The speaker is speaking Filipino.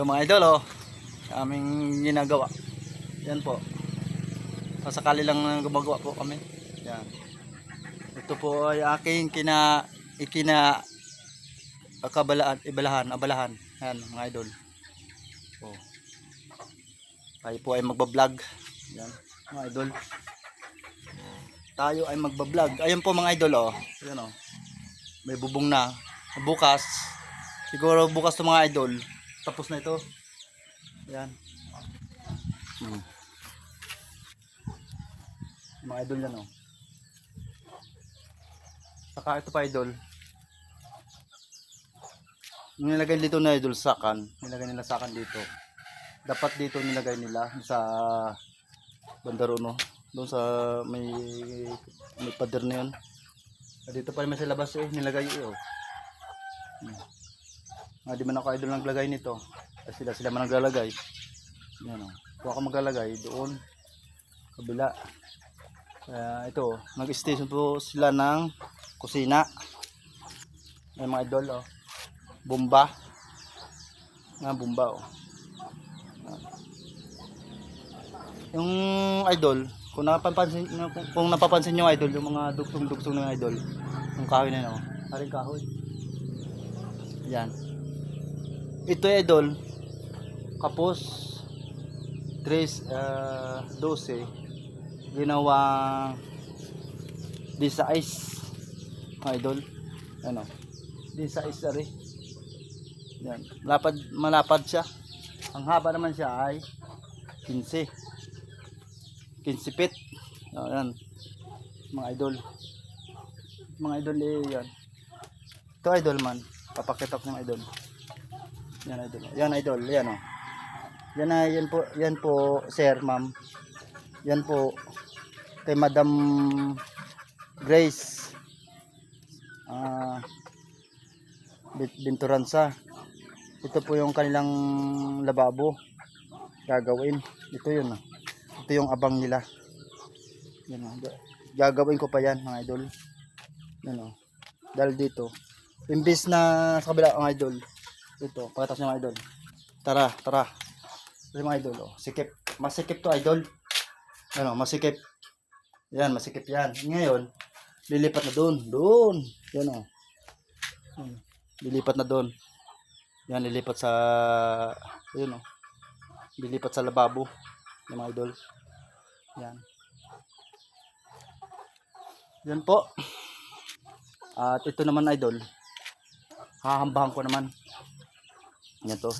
Ito mga idol, oh, aming ginagawa. Yan po. Sasakali lang gumagawa po kami. Yan. Ito po ay aking abalahan. Yan mga idol. Oh. Tayo po ay magbablog. Yan mga idol. Tayo ay magbablog. Ayun po mga idol, oh. Yan, oh. May bubong na. Bukas. Siguro bukas to mga idol. Tapos na ito. Yan. Mga idol yan, oh. Saka ito pa idol. Nilagay dito na idol sakan. Nilagay nila sakan dito. Dapat dito nilagay nila sa bandaro, no. Doon sa may pader na yun. Dito pa naman sa labas eh. Nilagay oh. Di man ako idol naglagay nito. Kasi sila man naglalagay. Yan, oh. Kung ako maglalagay doon kabila. Ito, nag-station po sila ng kusina. Ay mga idol, oh. Bomba. Bomba, oh. Yung idol, kung napapansin nyo idol, yung mga dugsong-dugsong ng idol, yung kahoy na yun, oh. Haring kahoy. Yan. Ito idol, kapos 12 ginawang D-size mga idol. Ano? D-size ari. Yan. Malapad siya. Ang haba naman siya ay 15 feet. Yan. Mga idol. Mga idol yan. Ito idol man. Papakita ko ng idol. Yan idol. Yan idol. Yan oh. Yan po sir, ma'am. Yan po kay Madam Grace Binturansa. Ito po yung kanilang lababo gagawin. Ito yun. Ito yung abang nila. Yan, gagawin ko pa yan mga idol. Yan, dahil dito imbis na sa kabila mga idol. Ito, pagkatapos ng mga idol. Tara. Ito mga idol. Sikip. Masikip to idol. Ano, masikip. Yan, masikip yan. Ngayon, lilipat na doon. Yan o. Lilipat na doon. Yan, lilipat sa yun o. Lilipat sa lababo. Yung mga idol. Yan. Yan po. At ito naman idol. Hahambahan ko naman. Yan to.